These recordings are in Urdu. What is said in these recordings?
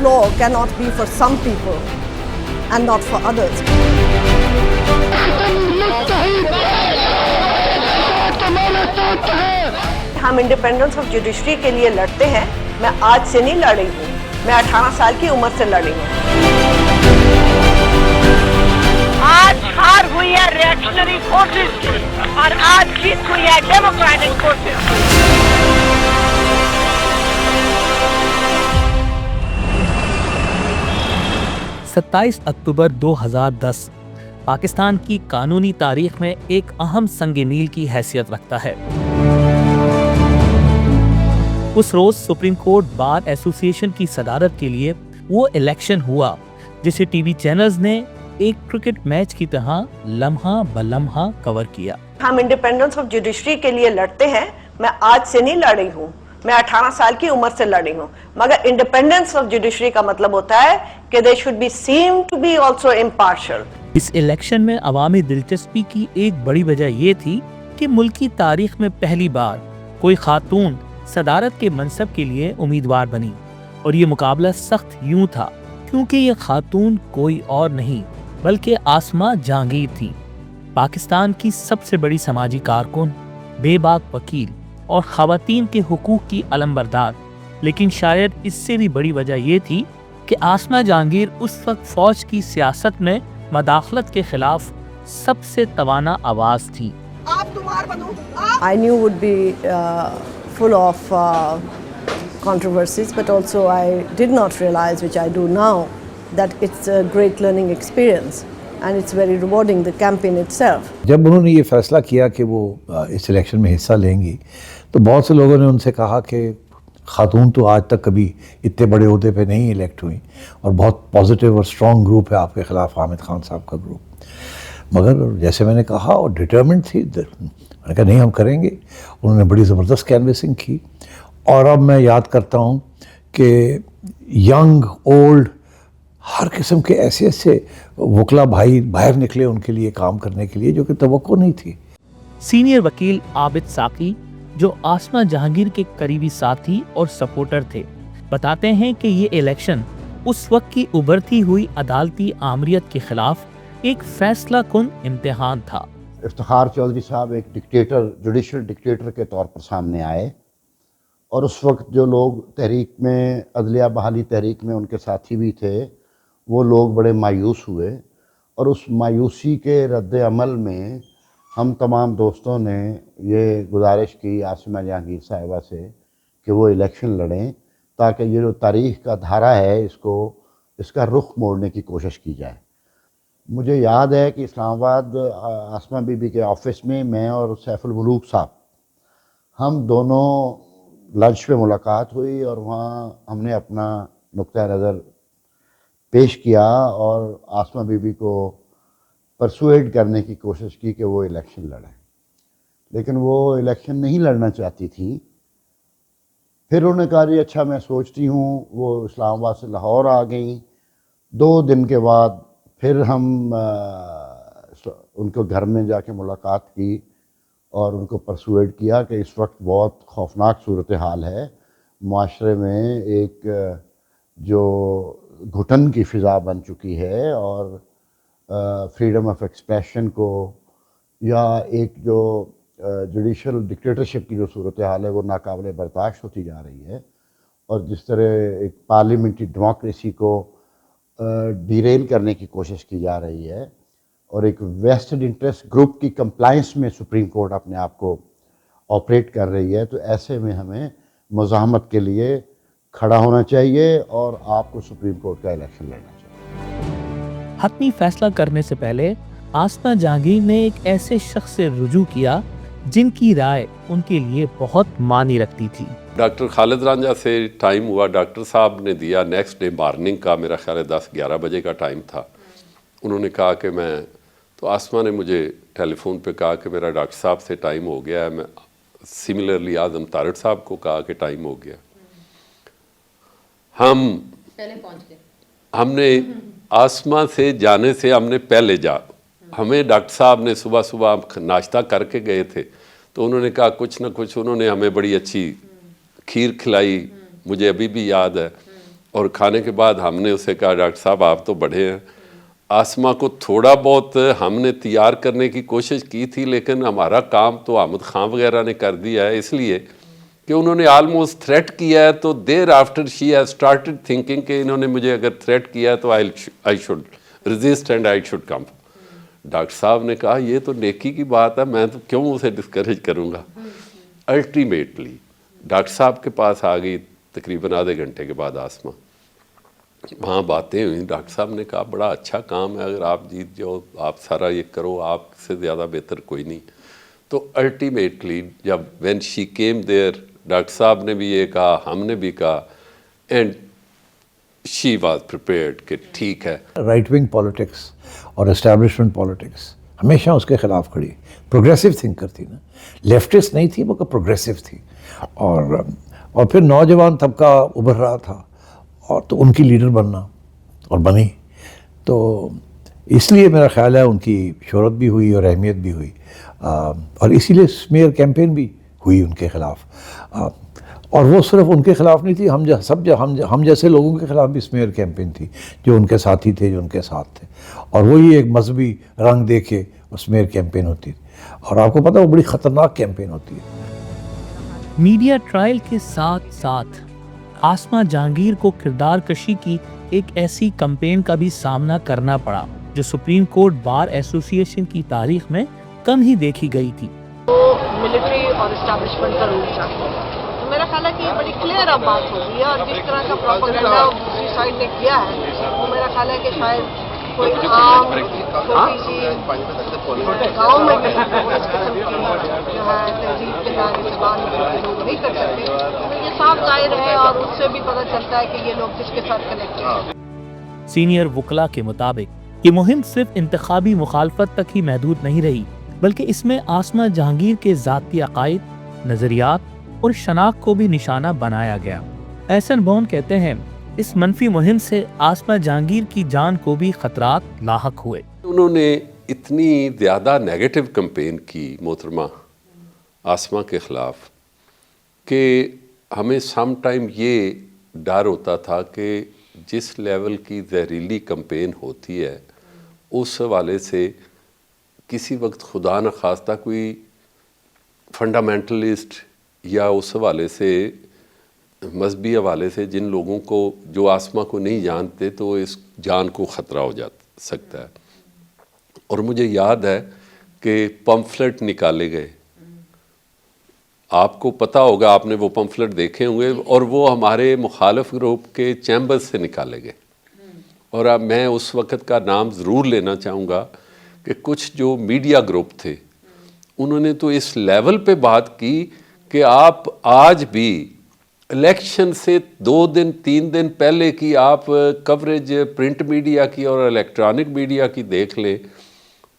floor cannot be for some people and not for others. ہم انڈیپینڈنس آف جوڈیشری کے لیے لڑتے ہیں. میں آج سے نہیں لڑ رہی ہوں, میں 18 سال کی عمر سے لڑ رہی ہوں. آج ہار ہوئی ہے ریئیکشنری فورسز کی اور آج جیت ہوئی ہے ڈیموکریٹک فورسز کی. 27 اکتوبر 2010 پاکستان کی قانونی تاریخ میں ایک اہم سنگ میل کی حیثیت رکھتا ہے. اس روز سپریم کورٹ بار ایسوسی ایشن کی صدارت کے لیے وہ الیکشن ہوا جسے ٹی وی چینلز نے ایک کرکٹ میچ کی طرح لمحہ بلمحہ کور کیا. ہم انڈیپینڈنس آف جوڈیشری کے لیے لڑتے ہیں. میں آج سے نہیں لڑ رہی ہوں, میں 18 سال کی عمر سے لڑ رہی ہوں. مگر انڈیپینڈنس آف جوڈیشری کا مطلب ہوتا ہے کہ they should be seen to be also impartial. اس الیکشن میں عوامی دلچسپی کی ایک بڑی وجہ یہ تھی کہ ملکی تاریخ میں پہلی بار کوئی خاتون صدارت کے منصب کے لیے امیدوار بنی, اور یہ مقابلہ سخت یوں تھا کیونکہ یہ خاتون کوئی اور نہیں بلکہ آسماں جہانگیر تھی, پاکستان کی سب سے بڑی سماجی کارکن, بے باک وکیل اور خواتین کے حقوق کی علمبردار. لیکن شاید اس سے بھی بڑی وجہ یہ تھی کہ آسماں جہانگیر اس وقت فوج کی سیاست میں مداخلت کے خلاف سب سے توانا آواز تھی. I knew would be full of controversies, but also I did not realize, which I do now, that it's a great learning experience and it's very rewarding, the campaign itself. جب انہوں نے یہ فیصلہ کیا کہ وہ اس الیکشن میں حصہ لیں گی تو بہت سے لوگوں نے ان سے کہا کہ خاتون تو آج تک کبھی اتنے بڑے عہدے پہ نہیں الیکٹ ہوئیں اور بہت پازیٹیو اور اسٹرانگ گروپ ہے آپ کے خلاف, حامد خان صاحب کا گروپ. مگر جیسے میں نے کہا اور ڈٹرمنٹ تھی, میں نے کہا نہیں ہم کریں گے. انہوں نے بڑی زبردست کینویسنگ کی, اور اب میں یاد کرتا ہوں کہ ینگ اولڈ ہر قسم کے ایسے ایسے وکلا بھائی باہر نکلے ان کے لیے کام کرنے کے لیے جو کہ توقع نہیں تھی. سینئر وکیل عابد ساقی جو آسماں جہانگیر کے قریبی ساتھی اور سپورٹر تھے, بتاتے ہیں کہ یہ الیکشن اس وقت کی ابھرتی ہوئی عدالتی آمریت کے خلاف ایک فیصلہ کن امتحان تھا. افتخار چودھری صاحب ایک ڈکٹیٹر, جوڈیشل ڈکٹیٹر کے طور پر سامنے آئے, اور اس وقت جو لوگ تحریک میں, عدلیہ بحالی تحریک میں ان کے ساتھی بھی تھے, وہ لوگ بڑے مایوس ہوئے. اور اس مایوسی کے رد عمل میں ہم تمام دوستوں نے یہ گزارش کی آسماں جہانگیر صاحبہ سے کہ وہ الیکشن لڑیں تاکہ یہ جو تاریخ کا دھارا ہے اس کا رخ موڑنے کی کوشش کی جائے. مجھے یاد ہے کہ اسلام آباد آسماں بی بی کے آفس میں میں اور سیف الملوک صاحب ہم دونوں لنچ پہ ملاقات ہوئی, اور وہاں ہم نے اپنا نقطۂ نظر پیش کیا اور آسماں بی بی کو پرسویڈ کرنے کی کوشش کی کہ وہ الیکشن لڑیں. لیکن وہ الیکشن نہیں لڑنا چاہتی تھیں. پھر انہوں نے کہا جی اچھا میں سوچتی ہوں. وہ اسلام آباد سے لاہور آ گئیں. 2 دن کے بعد پھر ہم ان کو گھر میں جا کے ملاقات کی اور ان کو پرسویڈ کیا کہ اس وقت بہت خوفناک صورتحال ہے معاشرے میں, ایک جو گھٹن کی فضا بن چکی ہے, اور فریڈم آف ایکسپریشن کو, یا ایک جو جوڈیشل ڈکٹیٹرشپ کی جو صورتحال ہے وہ ناقابل برداشت ہوتی جا رہی ہے, اور جس طرح ایک پارلیمنٹری ڈیموکریسی کو ڈیریل کرنے کی کوشش کی جا رہی ہے, اور ایک ویسٹڈ انٹرسٹ گروپ کی کمپلائنس میں سپریم کورٹ اپنے آپ کو آپریٹ کر رہی ہے. تو ایسے میں ہمیں مزاحمت کے لیے کھڑا ہونا چاہیے اور آپ کو سپریم کورٹ کا الیکشن لڑنا چاہیے. حتمی فیصلہ کرنے سے پہلے آسماں جہانگیر نے ایک ایسے شخص سے رجوع کیا جن کی رائے ان کے لیے بہت معنی رکھتی تھی. ڈاکٹر خالد رانجھا سے ٹائم ہوا, ڈاکٹر صاحب نے دیا نیکسٹ ڈے مارننگ کا, میرا خیال ہے 10-11 بجے کا ٹائم تھا. انہوں نے کہا کہ تو آسماں نے مجھے ٹیلی فون پہ کہا کہ میرا ڈاکٹر صاحب سے ٹائم ہو گیا ہے. میں سملرلی اعظم طارق صاحب کو کہا کہ ٹائم ہو گیا. ہم نے آسماں سے جانے سے ہم نے پہلے ہمیں ڈاکٹر صاحب نے صبح ناشتہ کر کے گئے تھے, تو انہوں نے کہا کچھ نہ کچھ انہوں نے ہمیں بڑی اچھی کھیر کھلائی, مجھے ابھی بھی یاد ہے. اور کھانے کے بعد ہم نے اسے کہا ڈاکٹر صاحب آپ تو بڑے ہیں، آسما کو تھوڑا بہت ہم نے تیار کرنے کی کوشش کی تھی لیکن ہمارا کام تو احمد خان وغیرہ نے کر دیا ہے، اس لیے کہ انہوں نے آلموسٹ تھریٹ کیا ہے، تو دیر after she has started thinking کہ انہوں نے مجھے اگر تھریٹ کیا ہے تو I should resist and I should come. Doctor صاحب نے کہا یہ تو نیکی کی بات ہے، میں تو کیوں اسے ڈسکریج کروں گا. الٹیمیٹلی ڈاکٹر صاحب کے پاس آ گئی تقریباً آدھے گھنٹے کے بعد آسما. وہاں باتیں ہوئیں، ڈاکٹر صاحب نے کہا بڑا اچھا کام ہے، اگر آپ جیت جاؤ آپ سارا یہ کرو، آپ سے زیادہ بہتر کوئی نہیں. تو الٹیمیٹلی جب when she came there, doctor صاحب نے بھی یہ کہا، ہم نے بھی کہا، اینڈ شی واز پریپیئرڈ کہ ٹھیک ہے. رائٹ ونگ پالیٹکس اور اسٹیبلشمنٹ پالیٹکس ہمیشہ اس کے خلاف کھڑی. پروگریسو تھنکر تھی نا، لیفٹسٹ نہیں تھی بلکہ پروگریسو تھی. اور پھر نوجوان طبقہ ابھر رہا تھا اور تو ان کی لیڈر بننا اور بنی. تو اس لیے میرا خیال ہے ان کی شہرت بھی ہوئی اور اہمیت بھی ہوئی، اور اسی لیے سمیئر کیمپین بھی ہوئی ان کے خلاف. اور وہ صرف ان کے خلاف نہیں تھی، ہم جیسے لوگوں کے خلاف بھی سمیئر کیمپین تھی، جو ان کے ساتھی تھے، جو ان کے ساتھ تھے. اور وہی ایک مذہبی رنگ دے کے سمیئر کیمپین ہوتی تھی. اور آپ کو پتہ وہ بڑی خطرناک کیمپین ہوتی ہے. میڈیا ٹرائل کے ساتھ ساتھ آسما جہانگیر کو کردار کشی کی ایک ایسی کمپین کا بھی سامنا کرنا پڑا جو سپریم کورٹ بار ایسوسی ایشن کی تاریخ میں کم ہی دیکھی گئی تھی. تو ملٹری اور اسٹیبلشمنٹ کا رول چاہیے. تو میرا خیال ہے کہ یہ بڑی کلیئر اب بات ہو گئی ہے، اور جس طرح کا پروپیگنڈا دوسری سائڈ نے کیا ہے وہ میرا خیال ہے کہ شاید کوئی عام چھوٹی سی گاؤں میں کہیں اس قسم کی جو ہے تہذیب کے دائرے سے باہر نکل کے لوگ نہیں کر سکتے. تو یہ صاف ظاہر ہے اور اس سے بھی پتہ چلتا ہے کہ یہ لوگ کس کے ساتھ کنیکٹ ہیں. سینئر وکلا کے مطابق یہ مہم صرف انتخابی مخالفت تک ہی محدود نہیں رہی، بلکہ اس میں آسما جہانگیر کے ذاتی عقائد، نظریات اور شناخت کو بھی نشانہ بنایا گیا. احسن بھون کہتے ہیں اس منفی مہم سے آسما جہانگیر کی جان کو بھی خطرات لاحق ہوئے. انہوں نے اتنی زیادہ نیگیٹو کمپین کی محترمہ آسما کے خلاف کہ ہمیں سم ٹائم یہ ڈر ہوتا تھا کہ جس لیول کی زہریلی کمپین ہوتی ہے اس حوالے سے کسی وقت خدا نخواستہ کوئی فنڈامنٹلسٹ یا اس حوالے سے مذہبی حوالے سے جن لوگوں کو جو آسما کو نہیں جانتے تو اس جان کو خطرہ ہو سکتا ہے. اور مجھے یاد ہے کہ پمفلٹ نکالے گئے، آپ کو پتہ ہوگا، آپ نے وہ پمفلٹ دیکھے ہوں گے، اور وہ ہمارے مخالف گروپ کے چیمبر سے نکالے گئے. اور اب میں اس وقت کا نام ضرور لینا چاہوں گا کہ کچھ جو میڈیا گروپ تھے انہوں نے تو اس لیول پہ بات کی کہ آپ آج بھی الیکشن سے 2 دن 3 دن پہلے کی آپ کوریج پرنٹ میڈیا کی اور الیکٹرانک میڈیا کی دیکھ لیں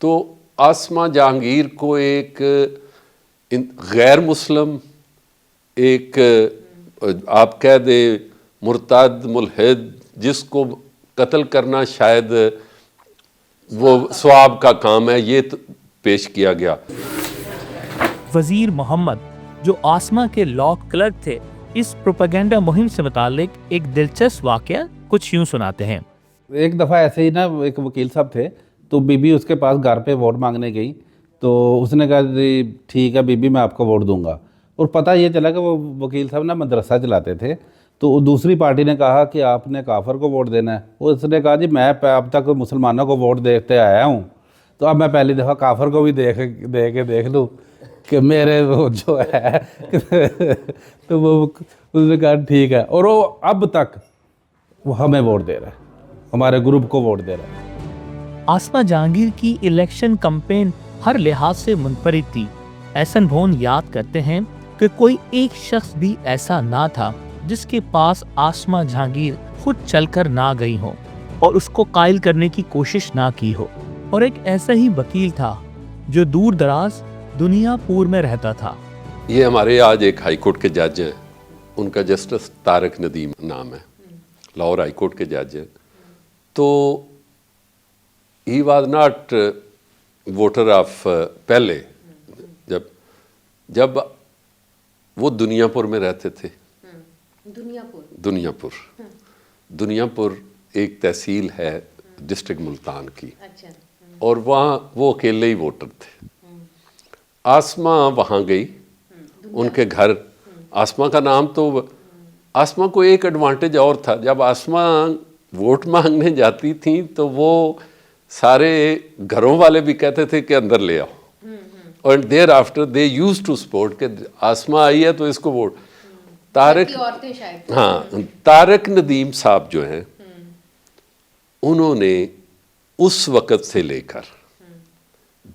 تو آسما جہانگیر کو ایک غیر مسلم، ایک آپ کہہ دیں مرتد ملحد، جس کو قتل کرنا شاید وہ ثواب کا کام ہے، یہ پیش کیا گیا. وزیر محمد جو آسما کے لا کلرک تھے اس پروپیگنڈا مہم سے متعلق ایک دلچسپ واقعہ کچھ یوں سناتے ہیں. ایک دفعہ ایسے ہی نا ایک وکیل صاحب تھے تو بی بی اس کے پاس گھر پہ ووٹ مانگنے گئی تو اس نے کہا جی ٹھیک ہے بی بی میں آپ کو ووٹ دوں گا. اور پتہ یہ چلا کہ وہ وکیل صاحب نا مدرسہ چلاتے تھے تو دوسری پارٹی نے کہا کہ آپ نے کافر کو ووٹ دینا ہے. اس نے کہا جی میں اب تک مسلمانوں کو ووٹ دیتے آیا ہوں تو اب میں پہلی دفعہ کافر کو بھی دے کے دیکھ لوں کہ میرے وہ جو ہے تو وہ اس نے کہا ٹھیک ہے. اور وہ اب تک وہ ہمیں ووٹ دے رہا ہے، ہمارے گروپ کو ووٹ دے رہا ہے. آسما جہانگیر کی الیکشن کمپین ہر لحاظ سے منفرد تھی. احسن بھون یاد کرتے ہیں کہ کوئی ایک شخص بھی ایسا نہ تھا جس کے پاس آسما جہانگیر خود چل کر نہ گئی ہو اور اس کو قائل کرنے کی کوشش نہ کی ہو. اور ایک ایسا ہی وکیل تھا جو دور دراز دنیا پور میں رہتا تھا. یہ ہمارے آج ایک ہائی کورٹ کے جج ہیں، ان کا جسٹس طارق ندیم نام ہے، لاہور ہائی کورٹ کے جج ہیں. تو he was not voter of پہلے، جب وہ دنیا پور میں رہتے تھے، دنیا پور دنیا پور ایک تحصیل ہے ڈسٹرکٹ ملتان کی، اور وہاں وہ اکیلے ہی ووٹر تھے. آسما وہاں گئی ان کے گھر. آسما کا نام تو، آسما کو ایک ایڈوانٹیج اور تھا، جب آسما ووٹ مانگنے جاتی تھیں تو وہ سارے گھروں والے بھی کہتے تھے کہ اندر لے آؤ، اور thereafter they use to support کہ آسما آئی ہے تو اس کو ووٹ. طارق ندیم صاحب جو ہیں انہوں نے اس وقت سے لے کر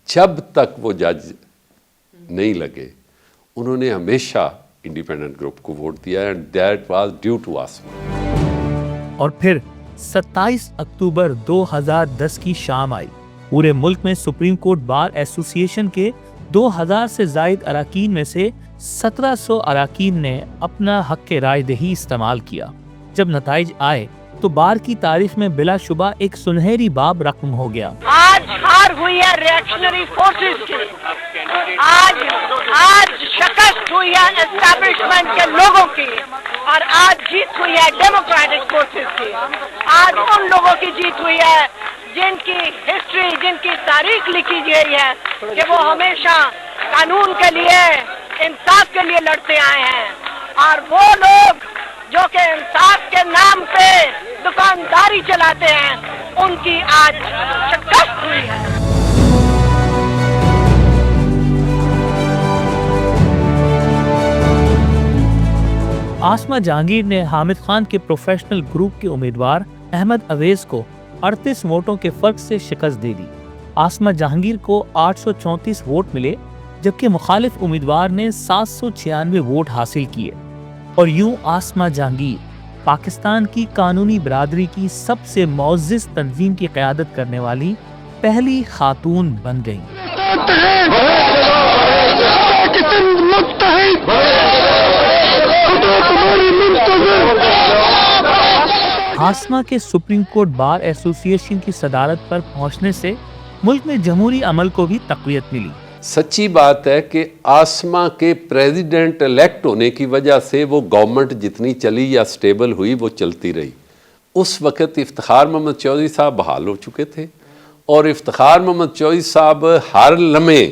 جب تک وہ جج نہیں لگے انہوں نے ہمیشہ انڈیپینڈنٹ گروپ کو ووٹ دیا، and that was due to Asma. اور پھر 27 اکتوبر 2010 کی شام آئی. پورے ملک میں سپریم کورٹ بار ایسوسی ایشن کے 2000 سے زائد اراکین میں سے 1700 اراکین نے اپنا حق رائے دہی استعمال کیا. جب نتائج آئے تو بار کی تاریخ میں بلا شبہ ایک سنہری باب رقم ہو گیا. آج ہار ہوئی ہے ریئیکشنری فورسز کی، آج شکست ہوئی ہے اسٹیبلشمنٹ کے لوگوں کی، اور آج جیت ہوئی ہے ڈیموکریٹک فورسز کی. آج ان لوگوں کی جیت ہوئی ہے جن کی ہسٹری، جن کی تاریخ لکھی گئی ہے کہ وہ ہمیشہ قانون کے لیے، انصاف کے لیے لڑتے آئے ہیں. اور وہ لوگ جو کہ انصاف کے نام پہ دکانداری چلاتے ہیں ان کی آج شکست ہوئی ہے. آسما جہانگیر نے حامد خان کے پروفیشنل گروپ کے امیدوار احمد اویس کو 38 ووٹوں کے فرق سے شکست دے دی. آسما جہانگیر کو 834 ووٹ ملے، جبکہ مخالف امیدوار نے 796 ووٹ حاصل کیے، اور یوں آسما جہانگیر پاکستان کی قانونی برادری کی سب سے معزز تنظیم کی قیادت کرنے والی پہلی خاتون بن گئیں. آسما کے سپریم کورٹ بار ایسوسی ایشن کی صدارت پر پہنچنے سے ملک میں جمہوری عمل کو بھی تقویت ملی. سچی بات ہے کہ آسما کے پریزیڈنٹ الیکٹ ہونے کی وجہ سے وہ گورنمنٹ جتنی چلی یا سٹیبل ہوئی وہ چلتی رہی. اس وقت افتخار محمد چودھری صاحب بحال ہو چکے تھے، اور افتخار محمد چودھری صاحب ہر لمحے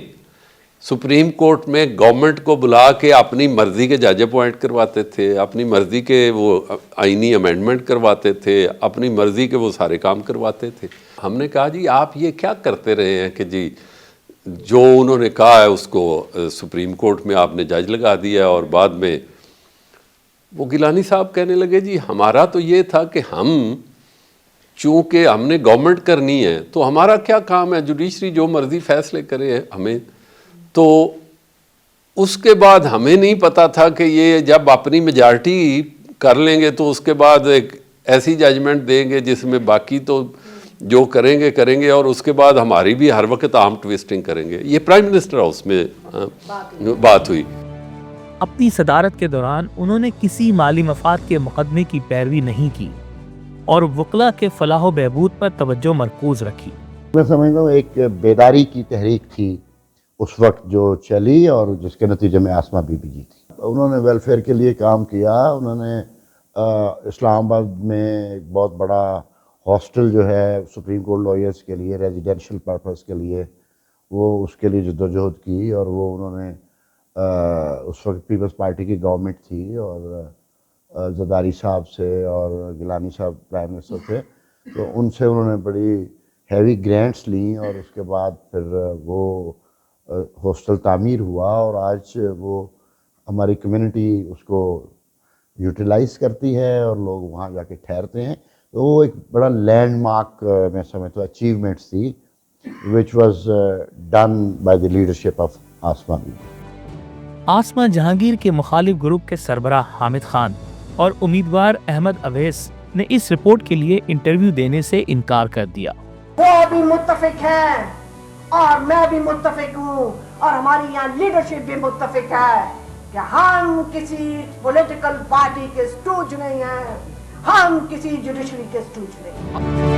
سپریم کورٹ میں گورنمنٹ کو بلا کے اپنی مرضی کے جج اپوائنٹ کرواتے تھے، اپنی مرضی کے وہ آئینی امینڈمنٹ کرواتے تھے، اپنی مرضی کے وہ سارے کام کرواتے تھے. ہم نے کہا جی آپ یہ کیا کرتے رہے ہیں کہ جی جو انہوں نے کہا ہے اس کو سپریم کورٹ میں آپ نے جج لگا دیا. اور بعد میں وہ گیلانی صاحب کہنے لگے جی ہمارا تو یہ تھا کہ ہم چونکہ ہم نے گورنمنٹ کرنی ہے تو ہمارا کیا کام ہے، جوڈیشری جو مرضی فیصلے کرے ہمیں. تو اس کے بعد ہمیں نہیں پتا تھا کہ یہ جب اپنی میجارٹی کر لیں گے تو اس کے بعد ایک ایسی ججمنٹ دیں گے جس میں باقی تو جو کریں گے، اور اس کے بعد ہماری بھی ہر وقت آرم ٹویسٹنگ کریں گے. یہ پرائم منسٹر ہاؤس میں بات ہوئی. اپنی صدارت کے دوران انہوں نے کسی مالی مفاد کے مقدمے کی پیروی نہیں کی اور وکلا کے فلاح و بہبود پر توجہ مرکوز رکھی. میں سمجھتا ہوں ایک بیداری کی تحریک تھی اس وقت جو چلی، اور جس کے نتیجے میں آسما بی بی جیتی. انہوں نے ویلفیئر کے لیے کام کیا. انہوں نے اسلام آباد میں ایک بہت بڑا ہاسٹل جو ہے سپریم کورٹ لائرز کے لیے ریزیڈینشل پرپس کے لیے، وہ اس کے لیے جدوجہد کی. اور وہ انہوں نے اس وقت پیپلز پارٹی کی گورنمنٹ تھی، اور زرداری صاحب سے اور گیلانی صاحب پرائم منسٹر تھے، تو ان سے انہوں نے بڑی ہیوی گرانٹس لیں، اور اس کے بعد پھر وہ ہاسٹل تعمیر ہوا، اور آج وہ ہماری کمیونٹی اس کو یوٹیلائز کرتی ہے اور لوگ وہاں جا کے ٹھہرتے ہیں. تو وہ ایک بڑا لینڈ مارک میں سمجھتا ہوں اچیومنٹس تھی which was done by the leadership of Asma Bi. Asma Jahangir کے مخالف گروپ کے سربراہ حامد خان اور امیدوار احمد اویس نے اس رپورٹ کے لیے انٹرویو دینے سے انکار کر دیا. وہ بھی متفق ہیں اور میں بھی متفق ہوں، اور ہماری یہاں لیڈرشپ بھی متفق ہے کہ ہم کسی پولیٹیکل پارٹی کے اسٹوج نہیں ہیں، ہم کسی جوڈیشری کے اسٹوج نہیں ہیں.